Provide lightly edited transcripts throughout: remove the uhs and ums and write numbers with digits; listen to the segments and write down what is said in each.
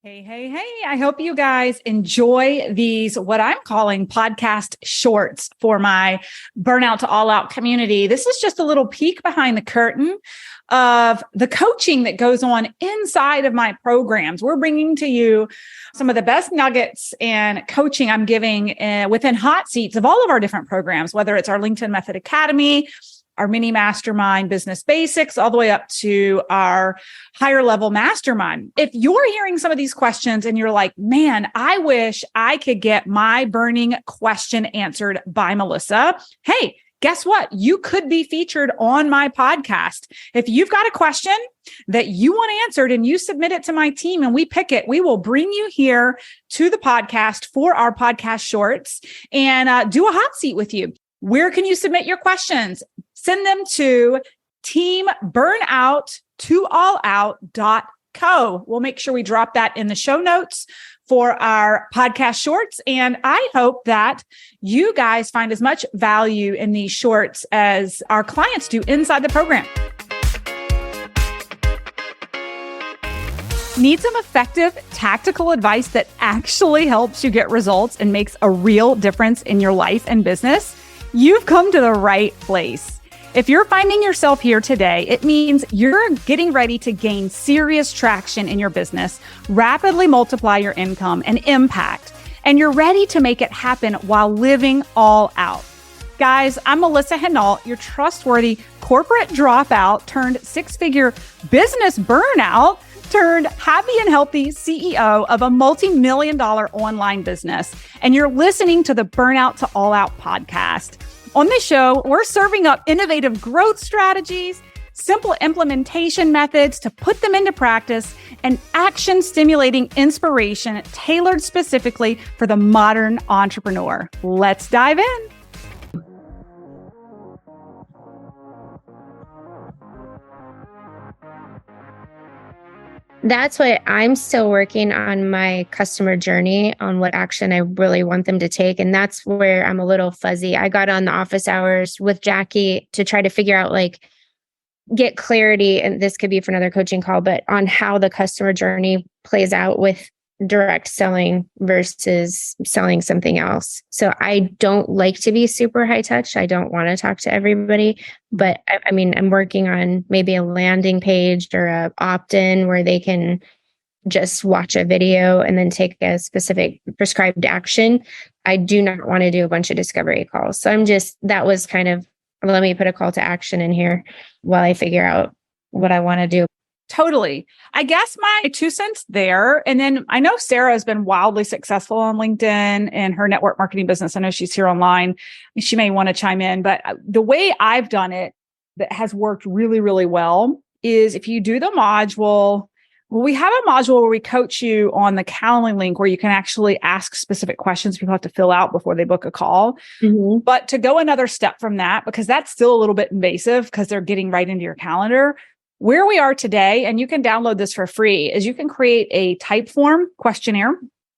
Hey, hey, hey. I hope you guys enjoy these, what I'm calling podcast shorts for my Burnout to All Out community. This is just a little peek behind the curtain of the coaching that goes on inside of my programs. We're bringing to you some of the best nuggets and coaching I'm giving within hot seats of all of our different programs, whether it's our LinkedIn Method Academy, our mini mastermind business basics, all the way up to our higher level mastermind. If you're hearing some of these questions and you're like, man, I wish I could get my burning question answered by Melissa. Hey, guess what? You could be featured on my podcast. If you've got a question that you want answered and you submit it to my team and we pick it, we will bring you here to the podcast for our podcast shorts and do a hot seat with you. Where can you submit your questions? Send them to teamburnout2allout.co. We'll make sure we drop that in the show notes for our podcast shorts. And I hope that you guys find as much value in these shorts as our clients do inside the program. Need some effective tactical advice that actually helps you get results and makes a real difference in your life and business? You've come to the right place. If you're finding yourself here today, it means you're getting ready to gain serious traction in your business, rapidly multiply your income and impact, and you're ready to make it happen while living all out. Guys, I'm Melissa Hinault, your trustworthy corporate dropout turned six-figure business burnout turned happy and healthy CEO of a multi-million-dollar online business. And you're listening to the Burnout to All Out podcast. On this show, we're serving up innovative growth strategies, simple implementation methods to put them into practice, and action-stimulating inspiration tailored specifically for the modern entrepreneur. Let's dive in. That's what I'm still working on, my customer journey, on what action I really want them to take. And that's where I'm a little fuzzy. I got on the office hours with Jackie to try to figure out, get clarity. And this could be for another coaching call, but on how the customer journey plays out with direct selling versus selling something else. So I don't like to be super high touch. I don't want to talk to everybody, but I'm working on maybe a landing page or a opt-in where they can just watch a video and then take a specific prescribed action. I do not want to do a bunch of discovery calls. So that was kind of, let me put a call to action in here while I figure out what I want to do. Totally. I guess my 2 cents there. And then I know Sarah has been wildly successful on LinkedIn and her network marketing business. I know she's here online. She may want to chime in, but the way I've done it that has worked really, really well is if you do the module, we have a module where we coach you on the Calendly link where you can actually ask specific questions people have to fill out before they book a call. Mm-hmm. But to go another step from that, because that's still a little bit invasive because they're getting right into your calendar, where we are today, and you can download this for free, is you can create a type form questionnaire.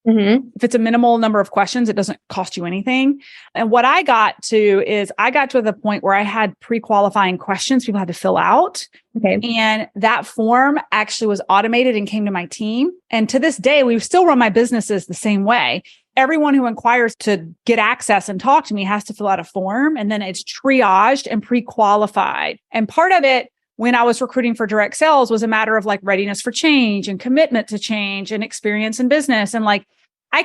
Mm-hmm. If it's a minimal number of questions, it doesn't cost you anything. And what I got to the point where I had pre-qualifying questions people had to fill out. Okay. And that form actually was automated and came to my team. And to this day, we still run my businesses the same way. Everyone who inquires to get access and talk to me has to fill out a form, and then it's triaged and pre-qualified. And part of it, when I was recruiting for direct sales, was a matter of readiness for change and commitment to change and experience in business. And I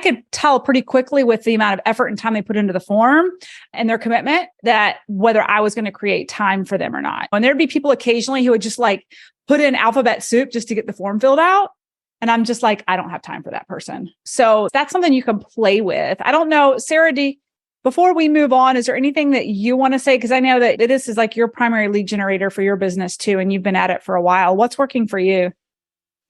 could tell pretty quickly with the amount of effort and time they put into the form and their commitment that whether I was going to create time for them or not. And there'd be people occasionally who would just put in alphabet soup just to get the form filled out. And I'm just I don't have time for that person. So that's something you can play with. I don't know, Sarah, before we move on, is there anything that you want to say? Because I know that this is your primary lead generator for your business too, and you've been at it for a while. What's working for you?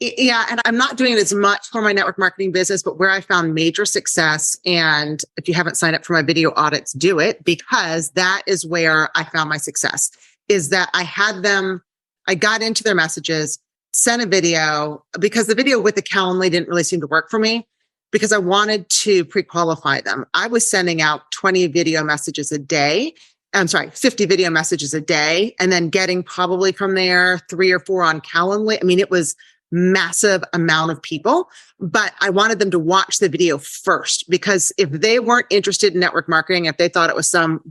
Yeah, and I'm not doing it as much for my network marketing business, but where I found major success, and if you haven't signed up for my video audits, do it, because that is where I found my success, is that I got into their messages, sent a video, because the video with the Calendly didn't really seem to work for me, because I wanted to pre-qualify them. I was sending out 20 video messages a day. 50 video messages a day, and then getting probably from there 3 or 4 on Calendly. It was massive amount of people, but I wanted them to watch the video first, because if they weren't interested in network marketing, if they thought it was some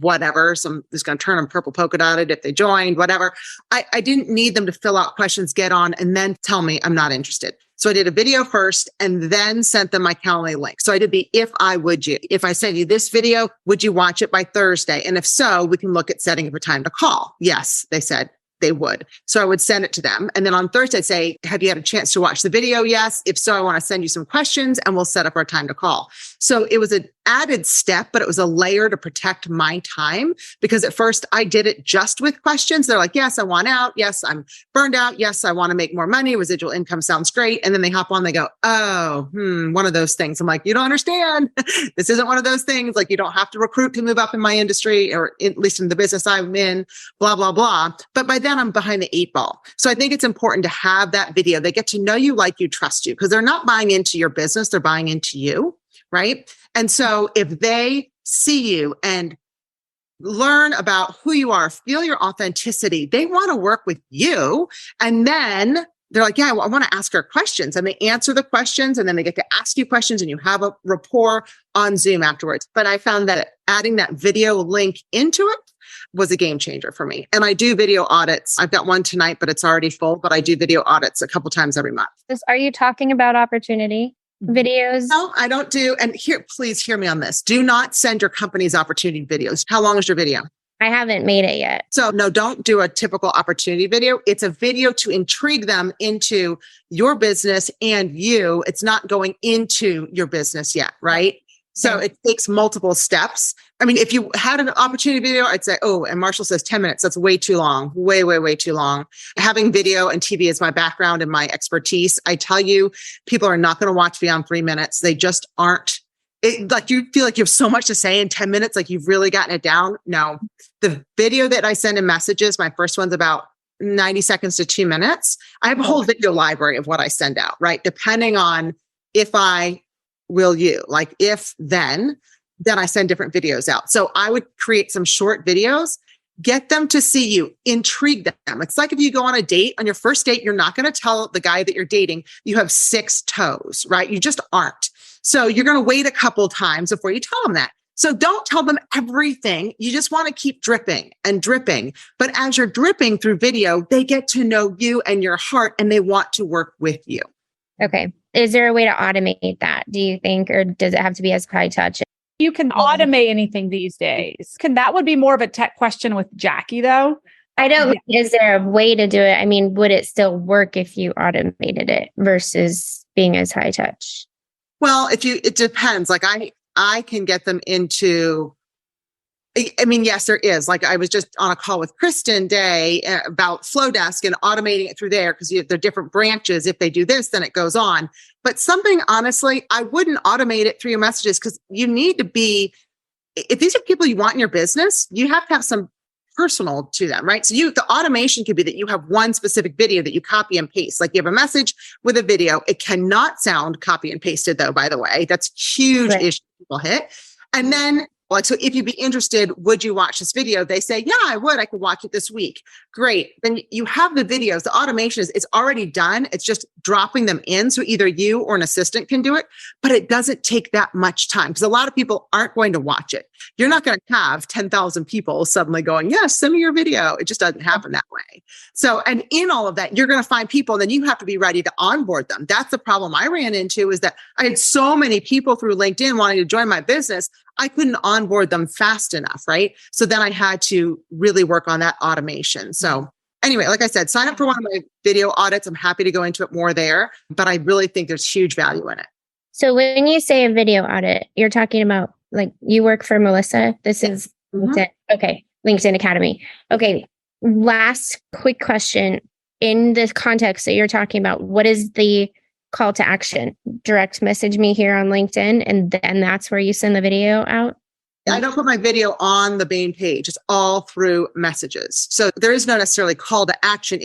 just going to turn them purple polka dotted if they joined, whatever, I didn't need them to fill out questions, get on, and then tell me I'm not interested. So I did a video first and then sent them my Calendly link. So I did the if I would you. If I send you this video, would you watch it by Thursday? And if so, we can look at setting up a time to call. Yes, they said they would. So I would send it to them. And then on Thursday, I'd say, have you had a chance to watch the video? Yes. If so, I want to send you some questions and we'll set up our time to call. So it was an added step, but it was a layer to protect my time, because at first I did it just with questions. They're like, yes, I want out. Yes, I'm burned out. Yes, I want to make more money. Residual income sounds great. And then they hop on, they go, oh, one of those things. I'm like, you don't understand. This isn't one of those things. Like, you don't have to recruit to move up in my industry, or at least in the business I'm in, blah, blah, blah. But by then I'm behind the 8 ball. So I think it's important to have that video. They get to know you, like you, trust you, because they're not buying into your business. They're buying into you. Right. And so if they see you and learn about who you are, feel your authenticity, they want to work with you. And then they're like, yeah, well, I want to ask her questions. And they answer the questions, and then they get to ask you questions, and you have a rapport on Zoom afterwards. But I found that adding that video link into it was a game changer for me. And I do video audits. I've got one tonight, but it's already full. But I do video audits a couple times every month. Are you talking about opportunity videos? No, I don't do. And here, please hear me on this. Do not send your company's opportunity videos. How long is your video? I haven't made it yet. So no, don't do a typical opportunity video. It's a video to intrigue them into your business and you. It's not going into your business yet, right? So it takes multiple steps. I mean, if you had an opportunity video, I'd say, oh, and Marshall says 10 minutes. That's way too long. Way, way, way too long. Having video and TV is my background and my expertise. I tell you, people are not going to watch beyond 3 minutes. They just aren't. Like, you feel like you have so much to say in 10 minutes, like you've really gotten it down. No, the video that I send in messages, my first one's about 90 seconds to 2 minutes. I have a whole video library of what I send out, right? Depending on if I will you, like if then I send different videos out. So I would create some short videos, get them to see you, intrigue them. It's like if you go on a date, on your first date, you're not going to tell the guy that you're dating you have 6 toes, right? You just aren't. So you're going to wait a couple times before you tell them that. So don't tell them everything. You just want to keep dripping and dripping. But as you're dripping through video, they get to know you and your heart, and they want to work with you. Okay. Is there a way to automate that, do you think, or does it have to be as high touch? You can automate anything these days. That would be more of a tech question with Jackie, though. I don't. Is there a way to do it? I mean, would it still work if you automated it versus being as high touch? Well, it depends. Like I can get them into, I mean, yes, there is. Like, I was just on a call with Kristen Day about Flowdesk and automating it through there, because they're different branches. If they do this, then it goes on. But something, honestly, I wouldn't automate it through your messages, because you need to be, if these are people you want in your business, you have to have some personal to them, right? So the automation could be that you have one specific video that you copy and paste. Like, you have a message with a video. It cannot sound copy and pasted, though, by the way. That's huge issue people hit. And then, like, so if you'd be interested, would you watch this video? They say, yeah, I would. I could watch it this week. Great. Then you have the videos. The automation it's already done. It's just dropping them in. So either you or an assistant can do it, but it doesn't take that much time, because a lot of people aren't going to watch it. You're not going to have 10,000 people suddenly going, yes, send me your video. It just doesn't happen that way. So, and in all of that, you're going to find people, and then you have to be ready to onboard them. That's the problem I ran into, is that I had so many people through LinkedIn wanting to join my business. I couldn't onboard them fast enough, right? So then I had to really work on that automation. So anyway, like I said, sign up for one of my video audits. I'm happy to go into it more there, but I really think there's huge value in it. So when you say a video audit, you're talking about, like, you work for Melissa. This is LinkedIn. Okay. LinkedIn Academy. Okay. Last quick question. In the context that you're talking about, what is the call to action? Direct message me here on LinkedIn, and then that's where you send the video out? I don't put my video on the main page. It's all through messages. So there is no necessarily call to action.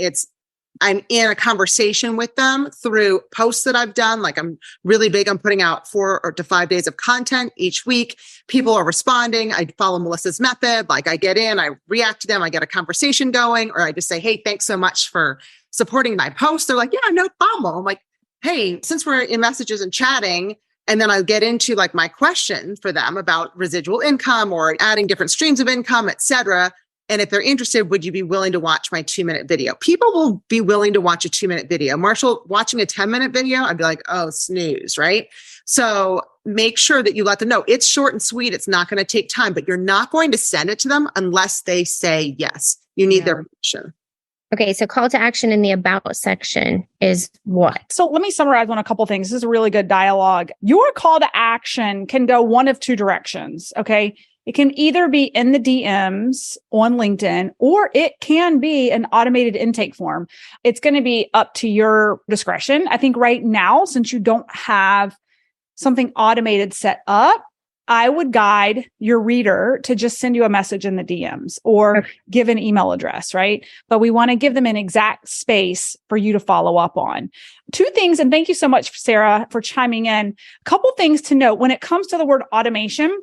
I'm in a conversation with them through posts that I've done. Like, I'm really big on putting out 4 to 5 days of content each week. People are responding. I follow Melissa's method. Like, I get in, I react to them, I get a conversation going, or I just say, hey, thanks so much for supporting my post, they're like, yeah, no problem. I'm like, hey, since we're in messages and chatting, and then I'll get into like my question for them about residual income or adding different streams of income, et cetera. And if they're interested, would you be willing to watch my 2-minute video? People will be willing to watch a 2-minute video. Marshall, watching a 10-minute video, I'd be like, oh, snooze, right? So make sure that you let them know it's short and sweet. It's not going to take time, but you're not going to send it to them unless they say yes. You need their permission. Okay, so call to action in the about section is what? So let me summarize on a couple things. This is a really good dialogue. Your call to action can go one of two directions, okay? It can either be in the DMs on LinkedIn, or it can be an automated intake form. It's going to be up to your discretion. I think right now, since you don't have something automated set up, I would guide your reader to just send you a message in the DMs or give an email address, right? But we want to give them an exact space for you to follow up on. Two things, and thank you so much, Sarah, for chiming in. A couple things to note when it comes to the word automation.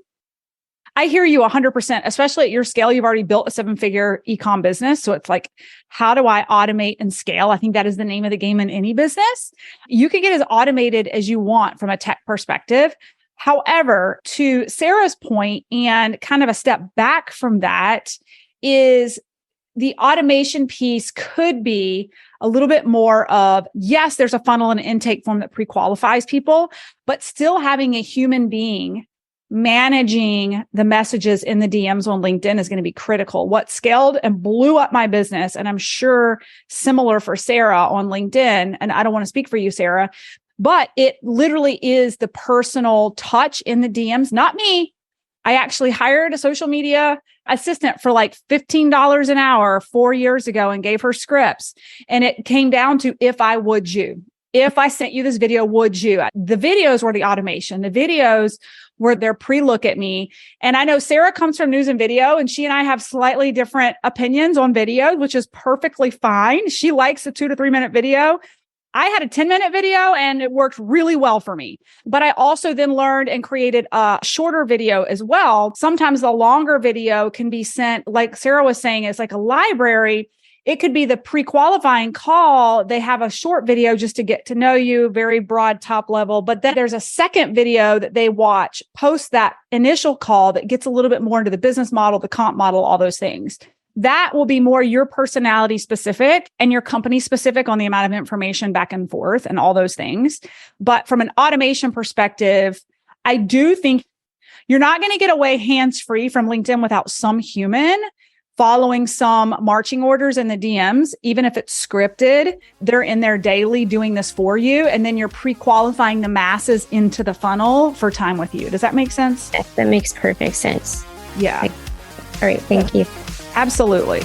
I hear you 100%, especially at your scale. You've already built a 7-figure e-com business. So it's like, how do I automate and scale? I think that is the name of the game in any business. You can get as automated as you want from a tech perspective. However, to Sarah's point, and kind of a step back from that, is the automation piece could be a little bit more of, yes, there's a funnel and intake form that pre-qualifies people, but still having a human being managing the messages in the DMs on LinkedIn is going to be critical. What scaled and blew up my business, and I'm sure similar for Sarah on LinkedIn, and I don't want to speak for you, Sarah, but it literally is the personal touch in the DMs, not me. I actually hired a social media assistant for like $15 an hour 4 years ago and gave her scripts. And it came down to, if I sent you this video, would you? The videos were the automation. The videos were their pre-look at me. And I know Sarah comes from news and video, and she and I have slightly different opinions on video, which is perfectly fine. She likes a 2 to 3 minute video. I had a 10-minute video and it worked really well for me. But I also then learned and created a shorter video as well. Sometimes the longer video can be sent, like Sarah was saying, it's like a library. It could be the pre-qualifying call. They have a short video just to get to know you, very broad top level. But then there's a second video that they watch post that initial call that gets a little bit more into the business model, the comp model, all those things. That will be more your personality specific and your company specific on the amount of information back and forth and all those things. But from an automation perspective, I do think you're not going to get away hands-free from LinkedIn without some human following some marching orders in the DMs. Even if it's scripted, they're in there daily doing this for you. And then you're pre-qualifying the masses into the funnel for time with you. Does that make sense? Yes, that makes perfect sense. Yeah. All right. Thank you. Absolutely.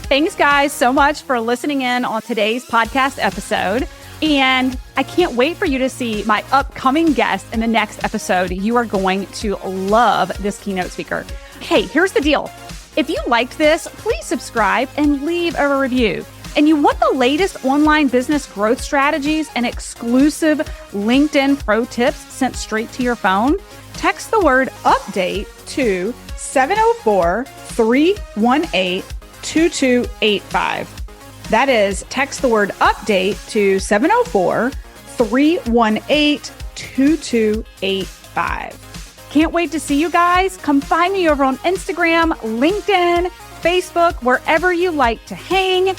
Thanks, guys, so much for listening in on today's podcast episode. And I can't wait for you to see my upcoming guest in the next episode. You are going to love this keynote speaker. Hey, here's the deal. If you liked this, please subscribe and leave a review. And you want the latest online business growth strategies and exclusive LinkedIn pro tips sent straight to your phone? Text the word update to 704-318-2285. That is, text the word update to 704-318-2285. Can't wait to see you guys. Come find me over on Instagram, LinkedIn, Facebook, wherever you like to hang.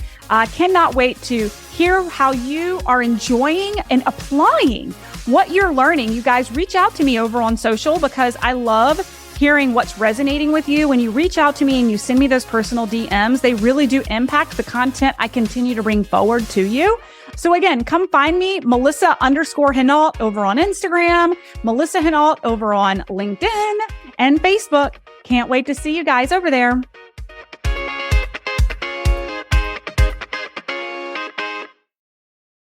Cannot wait to hear how you are enjoying and applying what you're learning. You guys reach out to me over on social, because I love hearing what's resonating with you. When you reach out to me and you send me those personal DMs, they really do impact the content I continue to bring forward to you. So again, come find me, Melissa_Hinault over on Instagram, Melissa Hinault over on LinkedIn and Facebook. Can't wait to see you guys over there.